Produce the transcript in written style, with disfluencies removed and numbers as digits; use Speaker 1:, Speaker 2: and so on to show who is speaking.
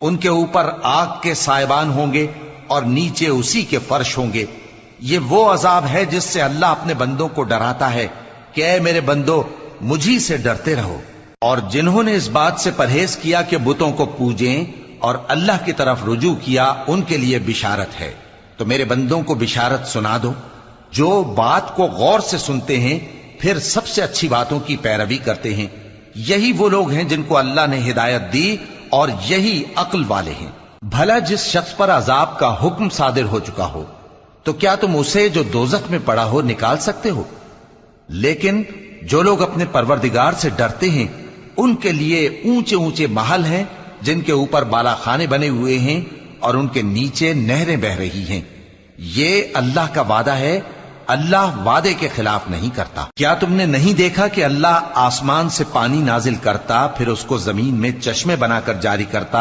Speaker 1: ان کے اوپر آگ کے سائبان ہوں گے اور نیچے اسی کے فرش ہوں گے. یہ وہ عذاب ہے جس سے اللہ اپنے بندوں کو ڈراتا ہے کہ اے میرے بندو مجھی سے ڈرتے رہو. اور جنہوں نے اس بات سے پرہیز کیا کہ بتوں کو پوجیں اور اللہ کی طرف رجوع کیا ان کے لیے بشارت ہے. تو میرے بندوں کو بشارت سنا دو جو بات کو غور سے سنتے ہیں پھر سب سے اچھی باتوں کی پیروی کرتے ہیں. یہی وہ لوگ ہیں جن کو اللہ نے ہدایت دی اور یہی عقل والے ہیں. بھلا جس شخص پر عذاب کا حکم صادر ہو چکا ہو تو کیا تم اسے جو دوزخ میں پڑا ہو نکال سکتے ہو؟ لیکن جو لوگ اپنے پروردگار سے ڈرتے ہیں ان کے لیے اونچے اونچے محل ہیں جن کے اوپر بالا خانے بنے ہوئے ہیں اور ان کے نیچے نہریں بہ رہی ہیں. یہ اللہ کا وعدہ ہے، اللہ وعدے کے خلاف نہیں کرتا. کیا تم نے نہیں دیکھا کہ اللہ آسمان سے پانی نازل کرتا پھر اس کو زمین میں چشمے بنا کر جاری کرتا